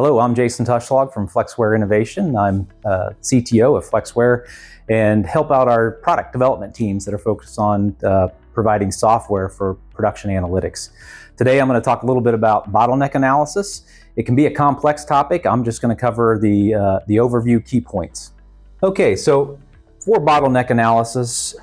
Hello, I'm Jason Toschlog from Flexware Innovation. I'm CTO of Flexware and help out our product development teams that are focused on providing software for production analytics. Today I'm going to talk a little bit about bottleneck analysis. It can be a complex topic. I'm just going to cover the overview key points. Okay, so for bottleneck analysis,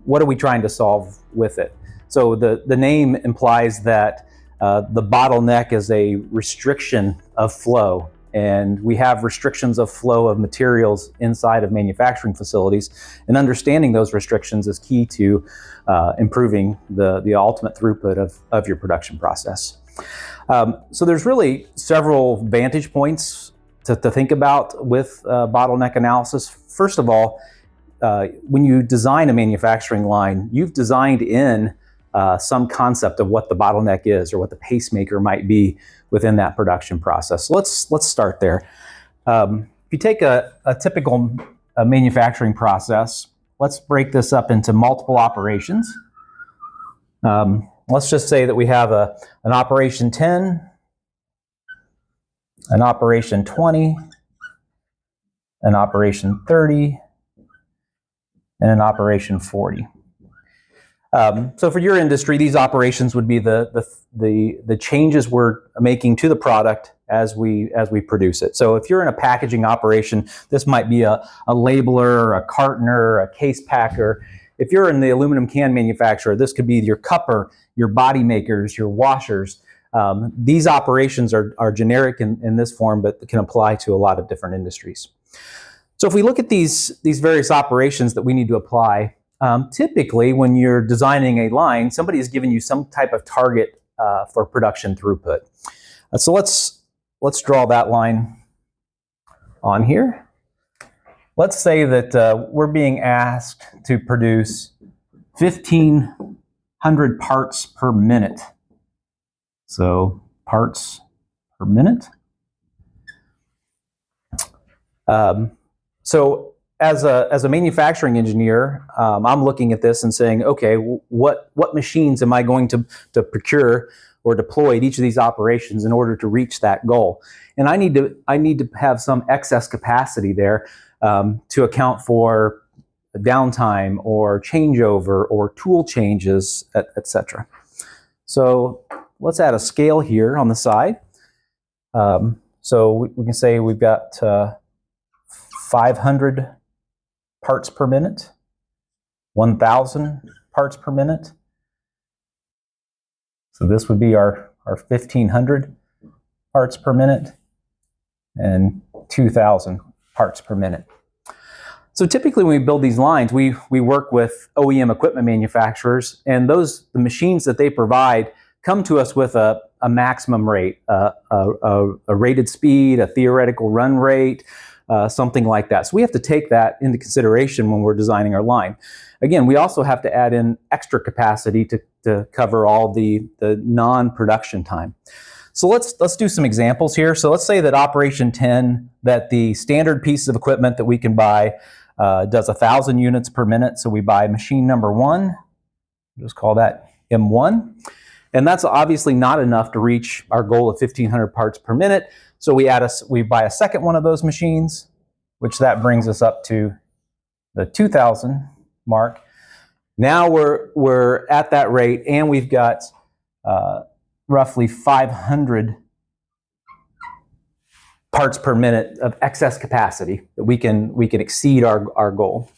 what are we trying to solve with it? So the name implies that the bottleneck is a restriction of flow, and we have restrictions of flow of materials inside of manufacturing facilities, and understanding those restrictions is key to improving the ultimate throughput of your production process. So there's really several vantage points to think about with bottleneck analysis. First of all, when you design a manufacturing line, you've designed in some concept of what the bottleneck is or what the pacemaker might be within that production process. So let's start there. If you take a typical manufacturing process, let's break this up into multiple operations. Let's just say that we have an operation 10, an operation 20, an operation 30, and an operation 40. So for your industry, these operations would be the changes we're making to the product as we produce it. So if you're in a packaging operation, this might be a labeler, a cartoner, a case packer. If you're in the aluminum can manufacturer, this could be your cupper, your body makers, your washers. These operations are generic in this form, but can apply to a lot of different industries. So if we look at these various operations that we need to apply, typically, when you're designing a line, somebody has given you some type of target for production throughput. So let's draw that line on here. Let's say that we're being asked to produce 1,500 parts per minute. So parts per minute. So as a manufacturing engineer, I'm looking at this and saying, okay, what machines am I going to procure or deploy at each of these operations in order to reach that goal? And I need to have some excess capacity there to account for downtime or changeover or tool changes, etc. So let's add a scale here on the side. So we can say we've got 500 parts per minute, 1,000 parts per minute. So this would be our 1,500 parts per minute and 2,000 parts per minute. So typically when we build these lines, we work with OEM equipment manufacturers, and the machines that they provide come to us with a maximum rate, a rated speed, a theoretical run rate, something like that. So we have to take that into consideration when we're designing our line. Again, we also have to add in extra capacity to cover all the non-production time. So let's do some examples here. So let's say that operation 10, that the standard piece of equipment that we can buy does 1,000 units per minute. So we buy machine number 1, just call that M1. And that's obviously not enough to reach our goal of 1,500 parts per minute. So we buy a second one of those machines, which that brings us up to the 2,000 mark. Now we're at that rate, and we've got roughly 500 parts per minute of excess capacity that we can exceed our goal.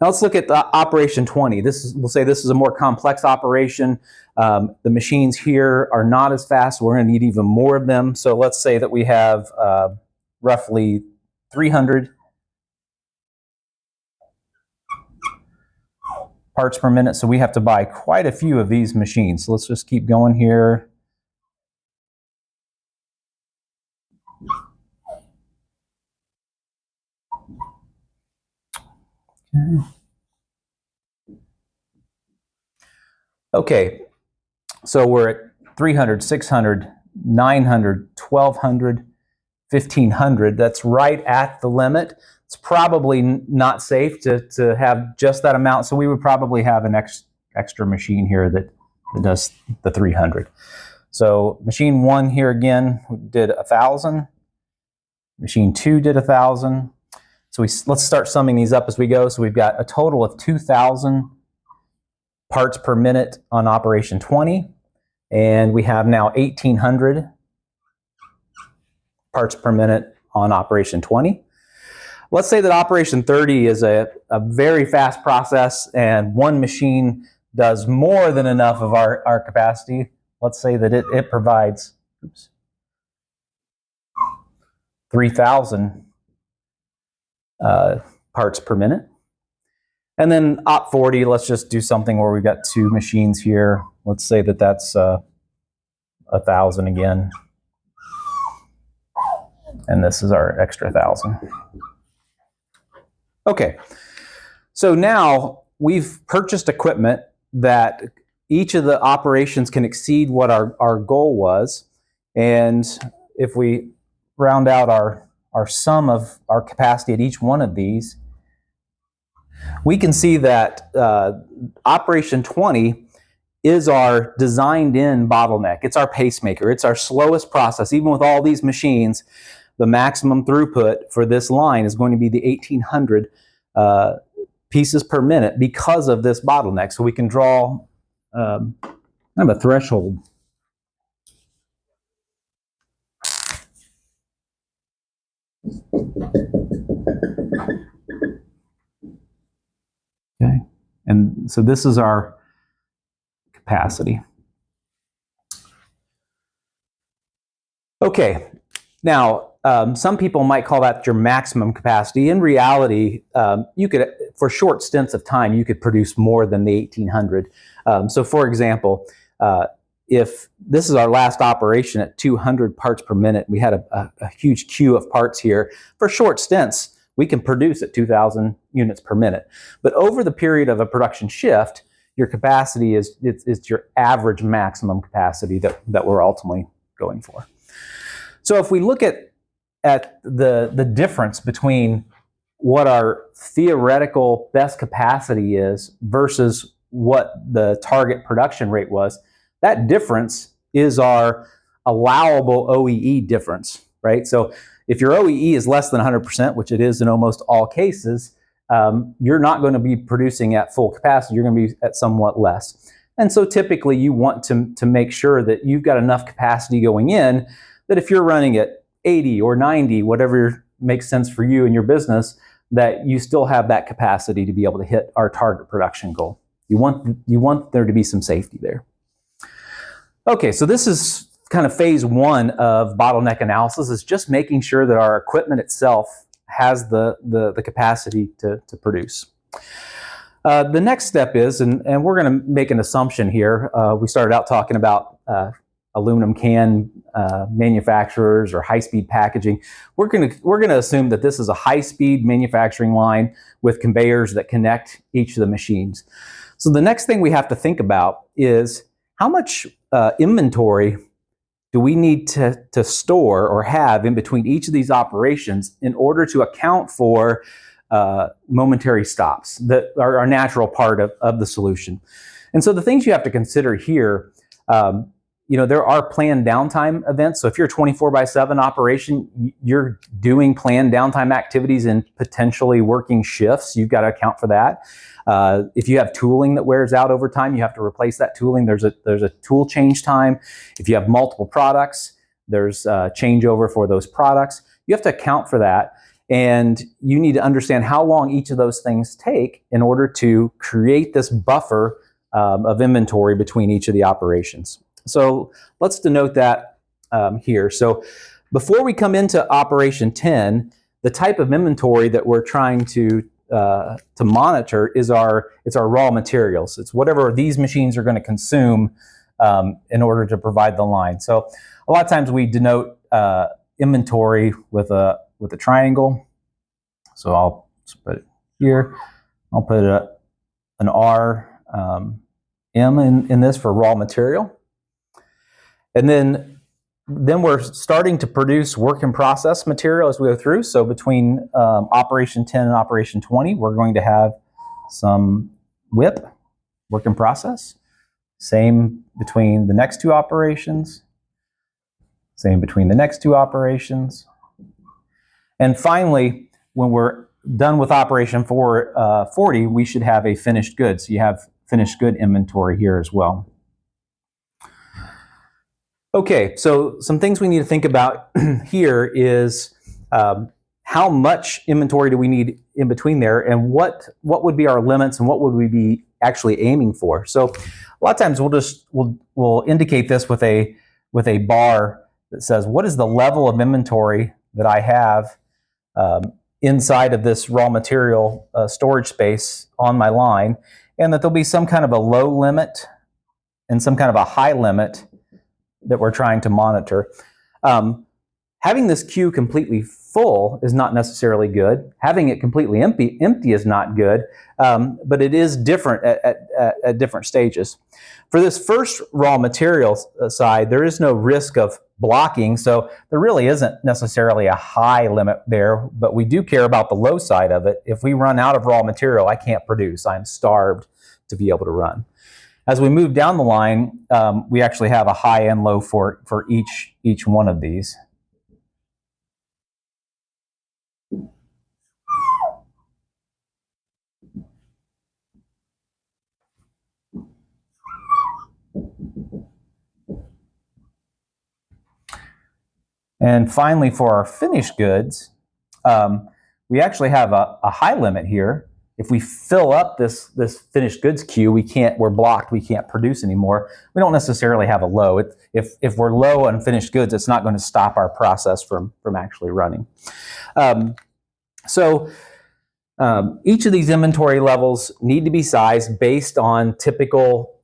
Now let's look at the operation 20. We'll say this is a more complex operation. The machines here are not as fast. We're going to need even more of them. So let's say that we have roughly 300 parts per minute. So we have to buy quite a few of these machines. So let's just keep going here. Okay, so we're at 300, 600, 900, 1,200, 1,500. That's right at the limit. It's probably not safe to have just that amount, so we would probably have an extra machine here that does the 300. So machine 1 here again did 1,000. Machine 2 did 1,000. So let's start summing these up as we go. So we've got a total of 2,000 parts per minute on operation 20, and we have now 1,800 parts per minute on operation 20. Let's say that operation 30 is a very fast process and one machine does more than enough of our capacity. Let's say that it provides 3,000 parts per minute. And then op 40, let's just do something where we've got two machines here. Let's say that that's 1,000 again. And this is our extra 1,000. Okay, so now we've purchased equipment that each of the operations can exceed what our goal was. And if we round out our sum of our capacity at each one of these, we can see that operation 20 is our designed-in bottleneck. It's our pacemaker. It's our slowest process. Even with all these machines, the maximum throughput for this line is going to be the 1,800 pieces per minute because of this bottleneck. So we can draw kind of a threshold. Okay, and so this is our capacity. Okay, now some people might call that your maximum capacity. In reality, you could, for short stints of time, you could produce more than the 1,800. So for example, if this is our last operation at 200 parts per minute, we had a huge queue of parts here. For short stints, we can produce at 2,000 units per minute. But over the period of a production shift, your capacity is your average maximum capacity that we're ultimately going for. So if we look at the difference between what our theoretical best capacity is versus what the target production rate was, that difference is our allowable OEE difference, right? So if your OEE is less than 100%, which it is in almost all cases, you're not going to be producing at full capacity. You're going to be at somewhat less. And so typically you want to make sure that you've got enough capacity going in that if you're running at 80 or 90, whatever makes sense for you and your business, that you still have that capacity to be able to hit our target production goal. You want there to be some safety there. Okay, so this is kind of phase one of bottleneck analysis, is just making sure that our equipment itself has the capacity to produce. The next step is, and we're going to make an assumption here. We started out talking about aluminum can manufacturers or high-speed packaging. We're going to assume that this is a high-speed manufacturing line with conveyors that connect each of the machines. So the next thing we have to think about is how much inventory do we need to store or have in between each of these operations in order to account for momentary stops that are a natural part of the solution. And so the things you have to consider here, there are planned downtime events. So if you're a 24/7 operation, you're doing planned downtime activities in potentially working shifts. You've got to account for that. If you have tooling that wears out over time, you have to replace that tooling. There's a tool change time. If you have multiple products, there's a changeover for those products. You have to account for that. And you need to understand how long each of those things take in order to create this buffer of inventory between each of the operations. So let's denote that here. So before we come into operation 10, the type of inventory that we're trying to monitor is our raw materials. It's whatever these machines are going to consume in order to provide the line. So a lot of times we denote inventory with a triangle. So I'll just put it here. I'll put an R M in this for raw material. And then we're starting to produce work in process material as we go through. So between operation 10 and operation 20, we're going to have some WIP, work in process. Same between the next two operations. Same between the next two operations. And finally, when we're done with operation 40, we should have a finished good. So you have finished good inventory here as well. Okay, so some things we need to think about here is how much inventory do we need in between there, and what would be our limits, and what would we be actually aiming for? So a lot of times we'll indicate this with a bar that says, what is the level of inventory that I have inside of this raw material storage space on my line, and that there'll be some kind of a low limit and some kind of a high limit that we're trying to monitor. Having this queue completely full is not necessarily good. Having it completely empty is not good, but it is different at different stages. For this first raw materials side, there is no risk of blocking, so there really isn't necessarily a high limit there, but we do care about the low side of it. If we run out of raw material, I can't produce. I'm starved to be able to run. As we move down the line, we actually have a high and low for each one of these. And finally, for our finished goods, we actually have a high limit here. If we fill up this finished goods queue, we're blocked, we can't produce anymore. We don't necessarily have a low. If we're low on finished goods, it's not going to stop our process from actually running. Each of these inventory levels need to be sized based on typical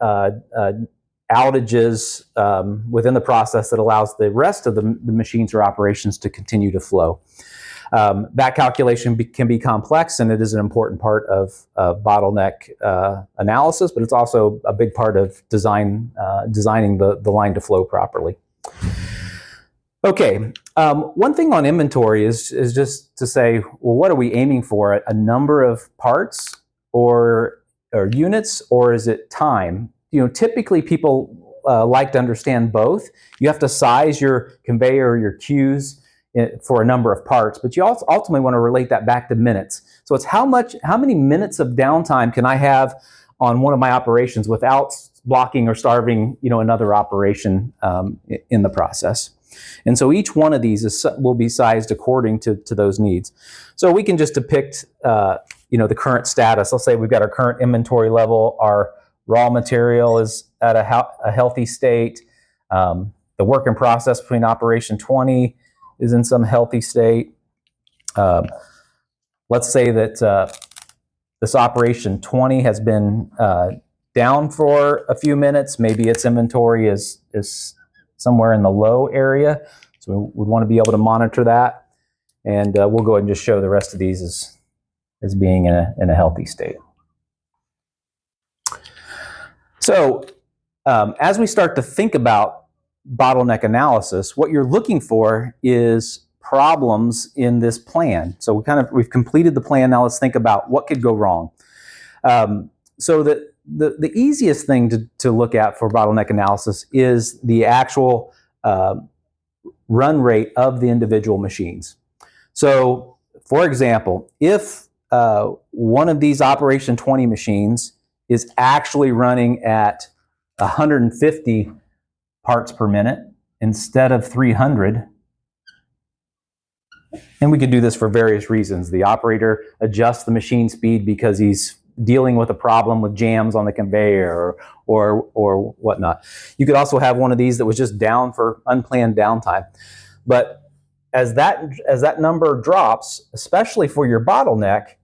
outages within the process that allows the rest of the machines or operations to continue to flow. That calculation can be complex, and it is an important part of bottleneck analysis, but it's also a big part of designing the line to flow properly. Okay, one thing on inventory is just to say, well, what are we aiming for? A number of parts or units, or is it time? You know, typically people like to understand both. You have to size your conveyor or your queues for a number of parts, but you also ultimately want to relate that back to minutes. So it's how many minutes of downtime can I have on one of my operations without blocking or starving, another operation in the process. And so each one of these will be sized according to those needs. So we can just depict, the current status. Let's say we've got our current inventory level. Our raw material is at a healthy state. The work in process between operation 20 is in some healthy state. Let's say that this operation 20 has been down for a few minutes. Maybe its inventory is somewhere in the low area. So we want to be able to monitor that. And we'll go ahead and just show the rest of these as being in a healthy state. So as we start to think about bottleneck analysis, what you're looking for is problems in this plan. So we've completed the plan. Now let's think about what could go wrong. So the easiest thing to look at for bottleneck analysis is the actual run rate of the individual machines. So for example, if one of these operation 20 machines is actually running at 150 parts per minute instead of 300. And we could do this for various reasons. The operator adjusts the machine speed because he's dealing with a problem with jams on the conveyor or whatnot. You could also have one of these that was just down for unplanned downtime. But as that number drops, especially for your bottleneck,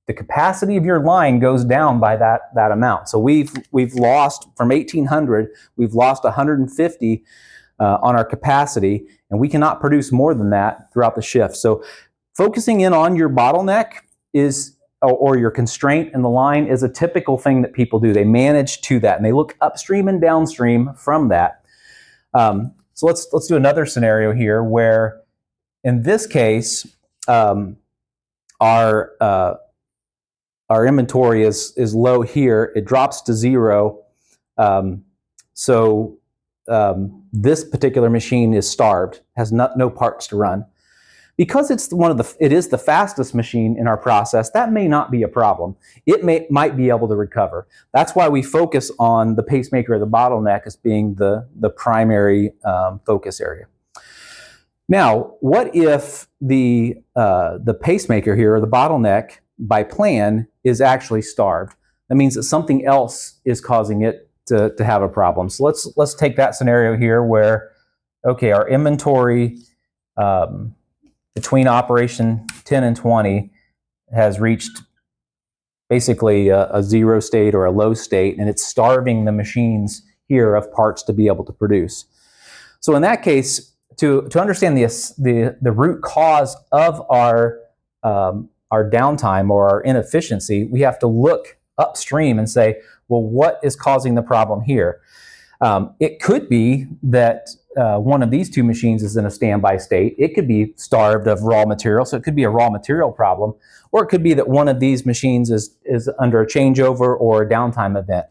the capacity of your line goes down by that amount. So we've lost from 1,800, we've lost 150 on our capacity, and we cannot produce more than that throughout the shift. So focusing in on your bottleneck or your constraint in the line is a typical thing that people do. They manage to that, and they look upstream and downstream from that. So let's do another scenario here where, in this case, our inventory is low here. It drops to 0. This particular machine is starved, has no parts to run. Because it is the fastest machine in our process, that may not be a problem. It might be able to recover. That's why we focus on the pacemaker or the bottleneck as being the primary focus area. Now, what if the pacemaker here, or the bottleneck, by plan, is actually starved? That means that something else is causing it to have a problem. So let's take that scenario here where, okay, our inventory between operation 10 and 20 has reached basically a zero state or a low state, and it's starving the machines here of parts to be able to produce. So in that case, to understand the root cause of our downtime or our inefficiency, we have to look upstream and say, well, what is causing the problem here? It could be that one of these two machines is in a standby state. It could be starved of raw material, so it could be a raw material problem, or it could be that one of these machines is under a changeover or a downtime event.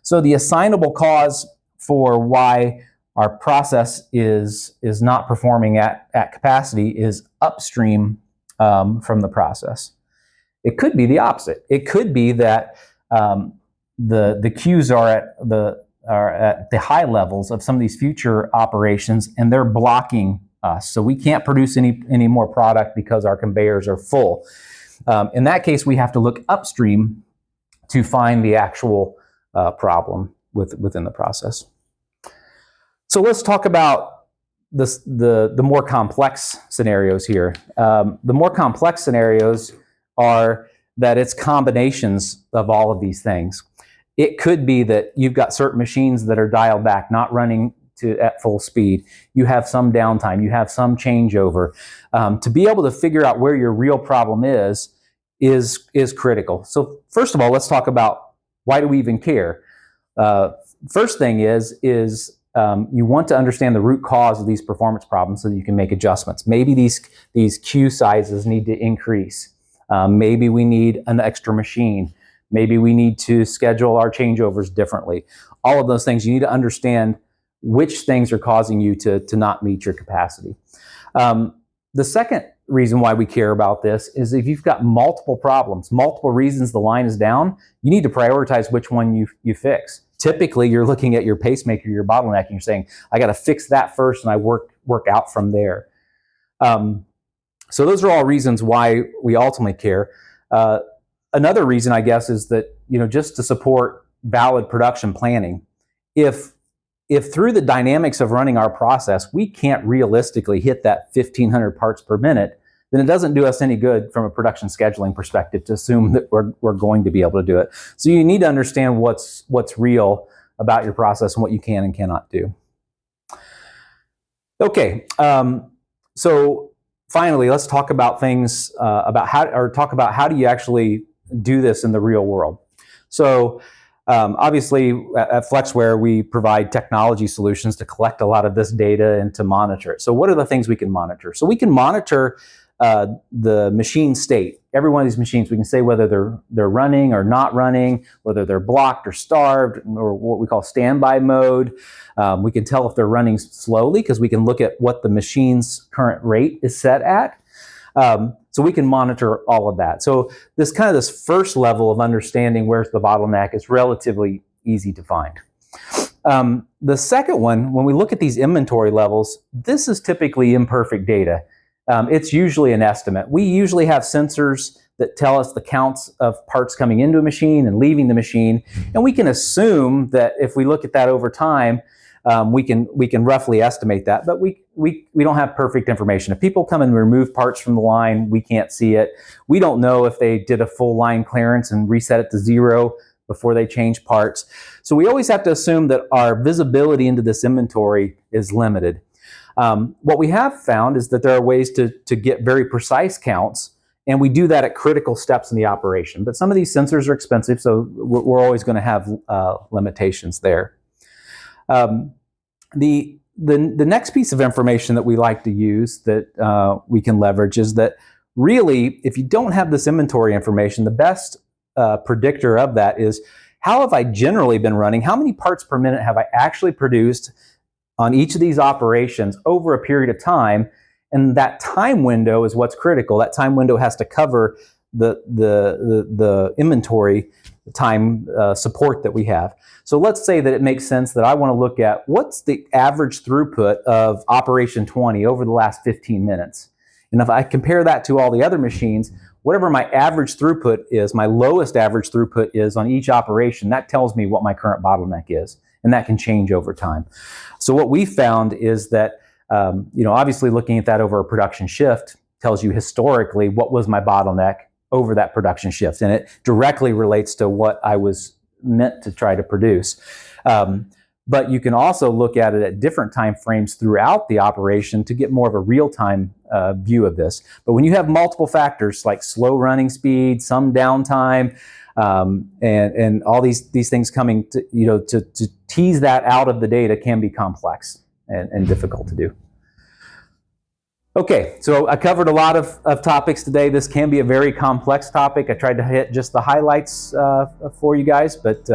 So the assignable cause for why our process is not performing at capacity is upstream from the process. It could be the opposite. It could be that the queues are at the high levels of some of these future operations, and they're blocking us. So we can't produce any more product because our conveyors are full. In that case, we have to look upstream to find the actual problem within the process. So let's talk about the more complex scenarios here. The more complex scenarios are that it's combinations of all of these things. It could be that you've got certain machines that are dialed back, not running at full speed. You have some downtime. You have some changeover. To be able to figure out where your real problem is critical. So first of all, let's talk about why do we even care? First thing is you want to understand the root cause of these performance problems so that you can make adjustments. Maybe these queue sizes need to increase. Maybe we need an extra machine. Maybe we need to schedule our changeovers differently. All of those things, you need to understand which things are causing you to not meet your capacity. The second reason why we care about this is if you've got multiple problems, multiple reasons the line is down, you need to prioritize which one you fix. Typically, you're looking at your pacemaker, your bottleneck, and you're saying, I got to fix that first, and I work out from there. So those are all reasons why we ultimately care. Another reason, I guess, is that, just to support valid production planning, if through the dynamics of running our process, we can't realistically hit that 1,500 parts per minute, then it doesn't do us any good from a production scheduling perspective to assume that we're going to be able to do it. So you need to understand what's real about your process and what you can and cannot do. Okay, so finally, let's talk about things talk about how do you actually do this in the real world. So obviously at Flexware, we provide technology solutions to collect a lot of this data and to monitor it. So what are the things we can monitor? So we can monitor the machine state. Every one of these machines, we can say whether they're running or not running, whether they're blocked or starved, or what we call standby mode. We can tell if they're running slowly because we can look at what the machine's current rate is set at. So we can monitor all of that. So this first level of understanding where's the bottleneck is relatively easy to find. The second one, when we look at these inventory levels, this is typically imperfect data. It's usually an estimate. We usually have sensors that tell us the counts of parts coming into a machine and leaving the machine, and we can assume that if we look at that over time, we can roughly estimate that, but we don't have perfect information. If people come and remove parts from the line, we can't see it. We don't know if they did a full line clearance and reset it to 0 before they change parts. So we always have to assume that our visibility into this inventory is limited. What we have found is that there are ways to get very precise counts, and we do that at critical steps in the operation. But some of these sensors are expensive, so we're always going to have limitations there. The next piece of information that we like to use that we can leverage is that really, if you don't have this inventory information, the best predictor of that is how have I generally been running? How many parts per minute have I actually produced on each of these operations over a period of time? And that time window is what's critical. That time window has to cover the inventory time support that we have. So let's say that it makes sense that I want to look at what's the average throughput of operation 20 over the last 15 minutes. And if I compare that to all the other machines, whatever my average throughput is, my lowest average throughput is on each operation, that tells me what my current bottleneck is. And that can change over time. So what we found is that, obviously looking at that over a production shift tells you historically what was my bottleneck over that production shift. And it directly relates to what I was meant to try to produce. But you can also look at it at different time frames throughout the operation to get more of a real-time view of this. But when you have multiple factors like slow running speed, some downtime, and all these things coming to tease that out of the data can be complex and difficult to do. Okay, so I covered a lot of topics today. This can be a very complex topic. I tried to hit just the highlights for you guys, but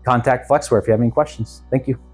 contact Flexware if you have any questions. Thank you.